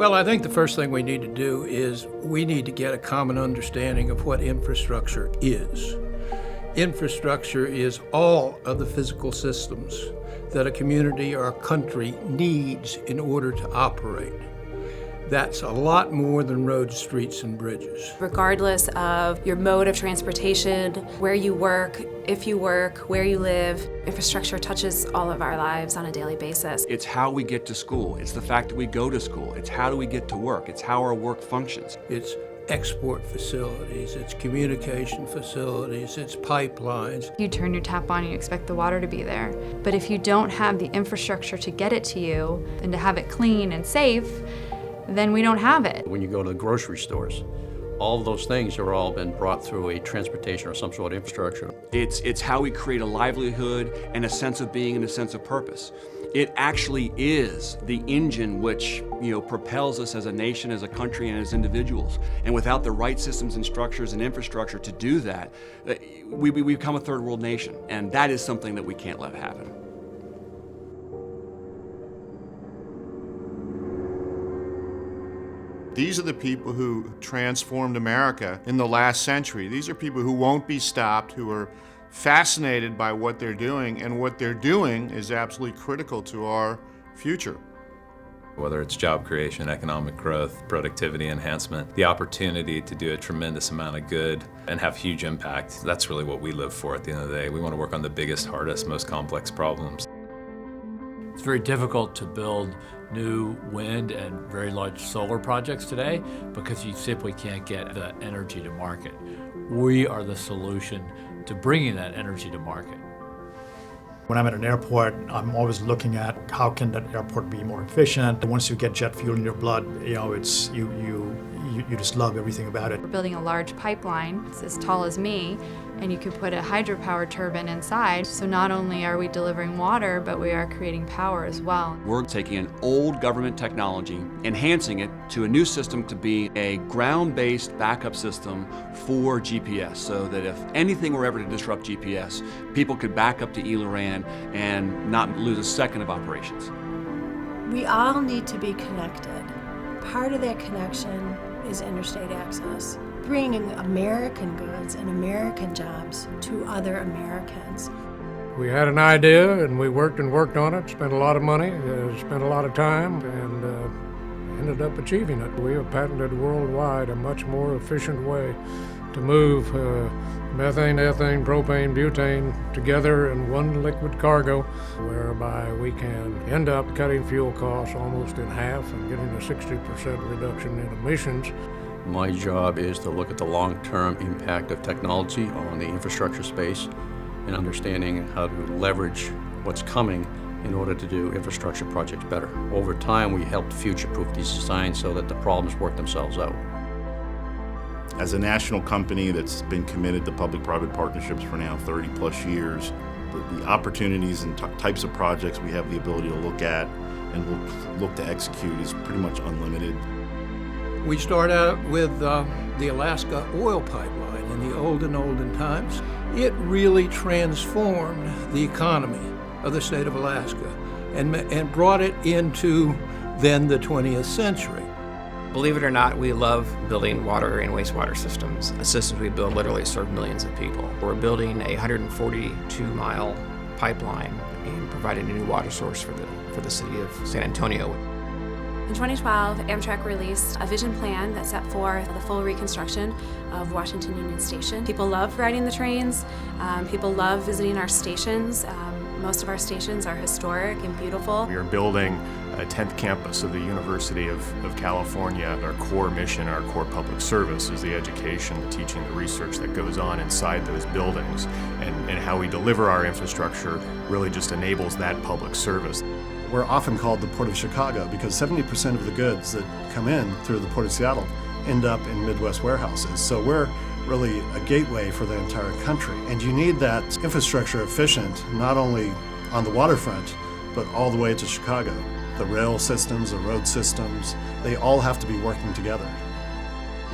Well, I think the first thing we need to do is we need to get a common understanding of what infrastructure is. Infrastructure is all of the physical systems that a community or a country needs in order to operate. That's a lot more than roads, streets, and bridges. Regardless of your mode of transportation, where you work, if you work, where you live, infrastructure touches all of our lives on a daily basis. It's how we get to school. It's the fact that we go to school. It's how do we get to work. It's how our work functions. It's export facilities, it's communication facilities, it's pipelines. You turn your tap on and you expect the water to be there. But if you don't have the infrastructure to get it to you and to have it clean and safe, then we don't have it. When you go to the grocery stores, all of those things are all been brought through a transportation or some sort of infrastructure. It's how we create a livelihood and a sense of being and a sense of purpose. It actually is the engine which, propels us as a nation, as a country, and as individuals. And without the right systems and structures and infrastructure to do that, we become a third world nation. And that is something that we can't let happen. These are the people who transformed America in the last century. These are people who won't be stopped, who are fascinated by what they're doing, and what they're doing is absolutely critical to our future. Whether it's job creation, economic growth, productivity enhancement, the opportunity to do a tremendous amount of good and have huge impact, that's really what we live for at the end of the day. We want to work on the biggest, hardest, most complex problems. It's very difficult to build new wind and very large solar projects today because you simply can't get the energy to market. We are the solution to bringing that energy to market. When I'm at an airport, I'm always looking at how can that airport be more efficient. Once you get jet fuel in your blood, it's you just love everything about it. We're building a large pipeline. It's as tall as me, and you could put a hydropower turbine inside. So not only are we delivering water, but we are creating power as well. We're taking an old government technology, enhancing it to a new system to be a ground-based backup system for GPS, so that if anything were ever to disrupt GPS, people could back up to E-Loran and not lose a second of operations. We all need to be connected. Part of that connection is interstate access, bringing American goods and American jobs to other Americans. We had an idea and we worked on it, spent a lot of money, spent a lot of time, and ended up achieving it. We have patented worldwide a much more efficient way to move methane, ethane, propane, butane together in one liquid cargo, whereby we can end up cutting fuel costs almost in half and getting a 60% reduction in emissions. My job is to look at the long-term impact of technology on the infrastructure space and understanding how to leverage what's coming in order to do infrastructure projects better. Over time, we helped future-proof these designs so that the problems work themselves out. As a national company that's been committed to public-private partnerships for now 30-plus years, the opportunities and types of projects we have the ability to look at and look to execute is pretty much unlimited. We start out with the Alaska oil pipeline in the olden times. It really transformed the economy of the state of Alaska and brought it into then the 20th century. Believe it or not, we love building water and wastewater systems. The systems we build literally serve millions of people. We're building a 142-mile pipeline and providing a new water source for the city of San Antonio. In 2012, Amtrak released a vision plan that set forth the full reconstruction of Washington Union Station. People love riding the trains. People love visiting our stations. Most of our stations are historic and beautiful. We are building a 10th campus of the University of California. Our core mission, our core public service is the education, the teaching, the research that goes on inside those buildings. And how we deliver our infrastructure really just enables that public service. We're often called the Port of Chicago because 70% of the goods that come in through the Port of Seattle end up in Midwest warehouses. So we're really a gateway for the entire country. And you need that infrastructure efficient, not only on the waterfront, but all the way to Chicago. The rail systems, the road systems, they all have to be working together.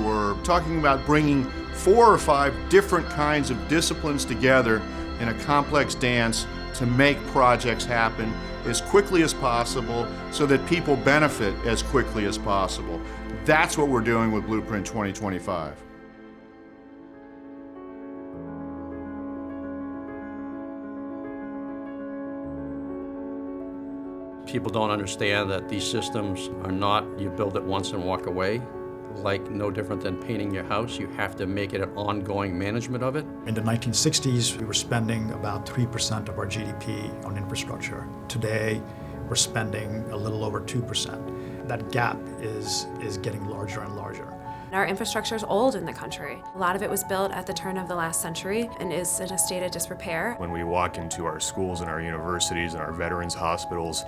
We're talking about bringing 4 or 5 different kinds of disciplines together in a complex dance to make projects happen as quickly as possible so that people benefit as quickly as possible. That's what we're doing with Blueprint 2025. People don't understand that these systems are not, you build it once and walk away. Like no different than painting your house, you have to make it an ongoing management of it. In the 1960s, we were spending about 3% of our GDP on infrastructure. Today, we're spending a little over 2%. That gap is getting larger and larger. Our infrastructure is old in the country. A lot of it was built at the turn of the last century and is in a state of disrepair. When we walk into our schools and our universities and our veterans hospitals,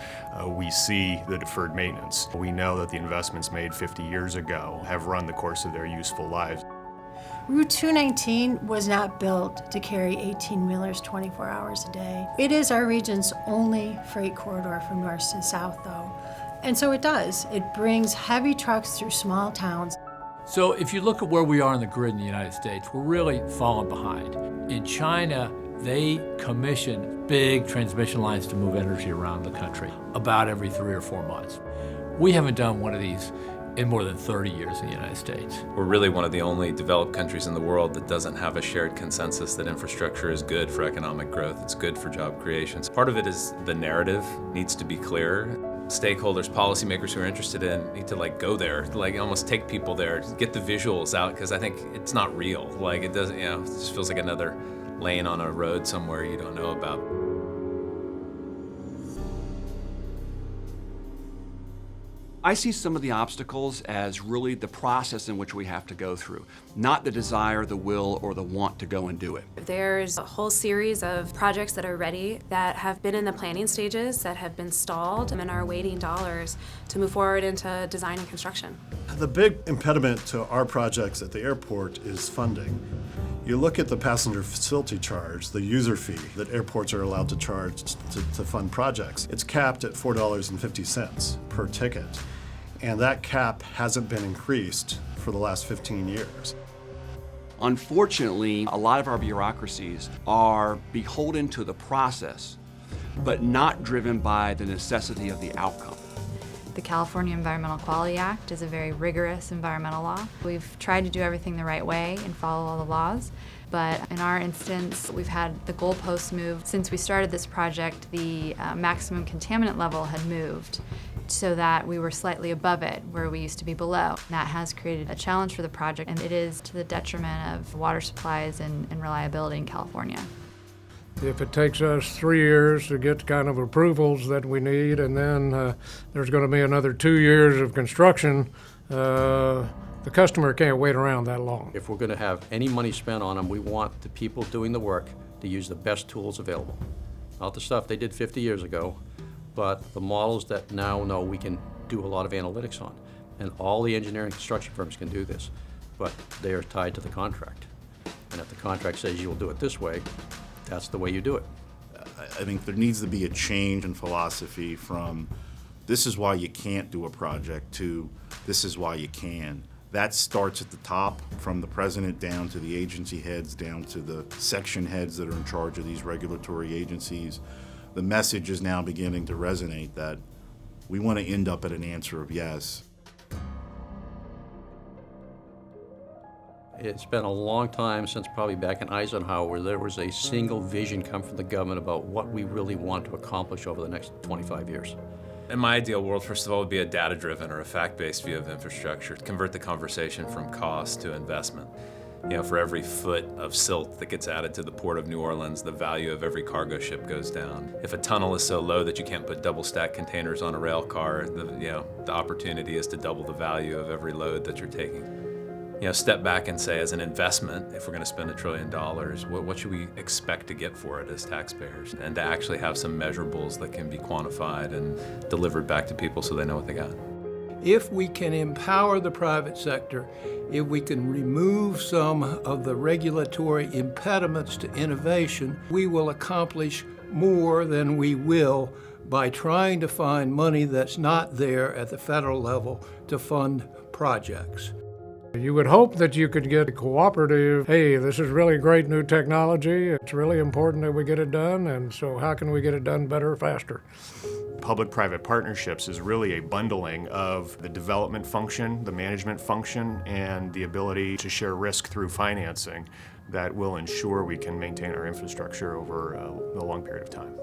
we see the deferred maintenance. We know that the investments made 50 years ago have run the course of their useful lives. Route 219 was not built to carry 18-wheelers 24 hours a day. It is our region's only freight corridor from north to south, though. And so it does. It brings heavy trucks through small towns. So if you look at where we are in the grid in the United States, we're really falling behind. In China, they commission big transmission lines to move energy around the country about every 3 or 4 months. We haven't done one of these in more than 30 years in the United States. We're really one of the only developed countries in the world that doesn't have a shared consensus that infrastructure is good for economic growth, it's good for job creation. Part of it is the narrative needs to be clear. Stakeholders, policymakers who are interested in need to go there, almost take people there, get the visuals out, because I think it's not real. It doesn't, it just feels like another lane on a road somewhere you don't know about. I see some of the obstacles as really the process in which we have to go through, not the desire, the will, or the want to go and do it. There's a whole series of projects that are ready that have been in the planning stages, that have been stalled, and are awaiting dollars to move forward into design and construction. The big impediment to our projects at the airport is funding. You look at the passenger facility charge, the user fee that airports are allowed to charge to fund projects. It's capped at $4.50 per ticket. And that cap hasn't been increased for the last 15 years. Unfortunately, a lot of our bureaucracies are beholden to the process, but not driven by the necessity of the outcome. The California Environmental Quality Act is a very rigorous environmental law. We've tried to do everything the right way and follow all the laws, but in our instance, we've had the goalposts moved. Since we started this project, the maximum contaminant level had moved so that we were slightly above it, where we used to be below. That has created a challenge for the project, and it is to the detriment of water supplies and reliability in California. If it takes us 3 years to get the kind of approvals that we need, and then there's going to be another 2 years of construction, the customer can't wait around that long. If we're going to have any money spent on them, we want the people doing the work to use the best tools available. Not the stuff they did 50 years ago, but the models that now know we can do a lot of analytics on. And all the engineering construction firms can do this, but they are tied to the contract. And if the contract says you'll do it this way, that's the way you do it. I think there needs to be a change in philosophy from this is why you can't do a project to this is why you can. That starts at the top, from the president down to the agency heads, down to the section heads that are in charge of these regulatory agencies. The message is now beginning to resonate that we want to end up at an answer of yes. It's been a long time since probably back in Eisenhower where there was a single vision come from the government about what we really want to accomplish over the next 25 years. In my ideal world, first of all, would be a data-driven or a fact-based view of infrastructure. Convert the conversation from cost to investment. For every foot of silt that gets added to the port of New Orleans, the value of every cargo ship goes down. If a tunnel is so low that you can't put double-stack containers on a rail car, the opportunity is to double the value of every load that you're taking. Step back and say, as an investment, if we're going to spend $1 trillion, what should we expect to get for it as taxpayers? And to actually have some measurables that can be quantified and delivered back to people so they know what they got. If we can empower the private sector, if we can remove some of the regulatory impediments to innovation, we will accomplish more than we will by trying to find money that's not there at the federal level to fund projects. You would hope that you could get a cooperative, hey, this is really great new technology, it's really important that we get it done, and so how can we get it done better, faster? Public-private partnerships is really a bundling of the development function, the management function, and the ability to share risk through financing that will ensure we can maintain our infrastructure over a long period of time.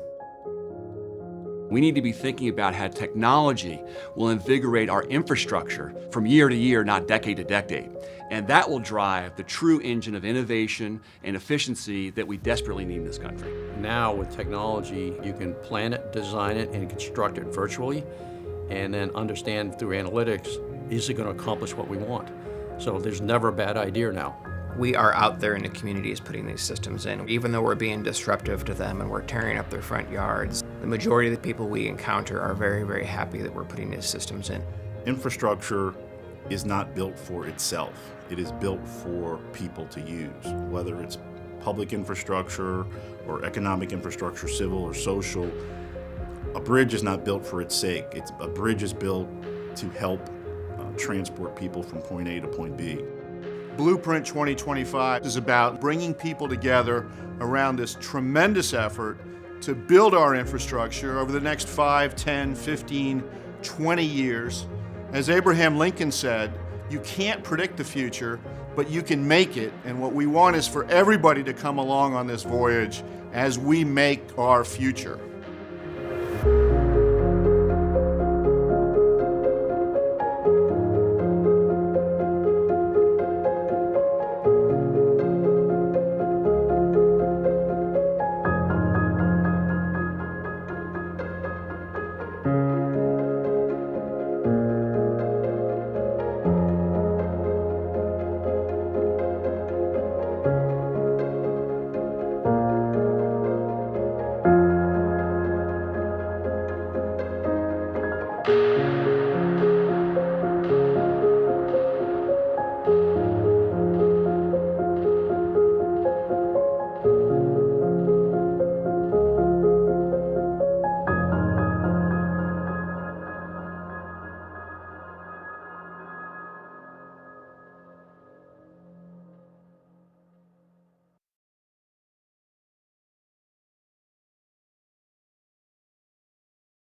We need to be thinking about how technology will invigorate our infrastructure from year to year, not decade to decade. And that will drive the true engine of innovation and efficiency that we desperately need in this country. Now with technology, you can plan it, design it, and construct it virtually, and then understand through analytics, is it going to accomplish what we want? So there's never a bad idea now. We are out there in the communities putting these systems in. Even though we're being disruptive to them and we're tearing up their front yards, the majority of the people we encounter are very, very happy that we're putting these systems in. Infrastructure is not built for itself. It is built for people to use, whether it's public infrastructure or economic infrastructure, civil or social. A bridge is not built for its sake. A bridge is built to help transport people from point A to point B. Blueprint 2025 is about bringing people together around this tremendous effort to build our infrastructure over the next 5, 10, 15, 20 years. As Abraham Lincoln said, you can't predict the future, but you can make it. And what we want is for everybody to come along on this voyage as we make our future.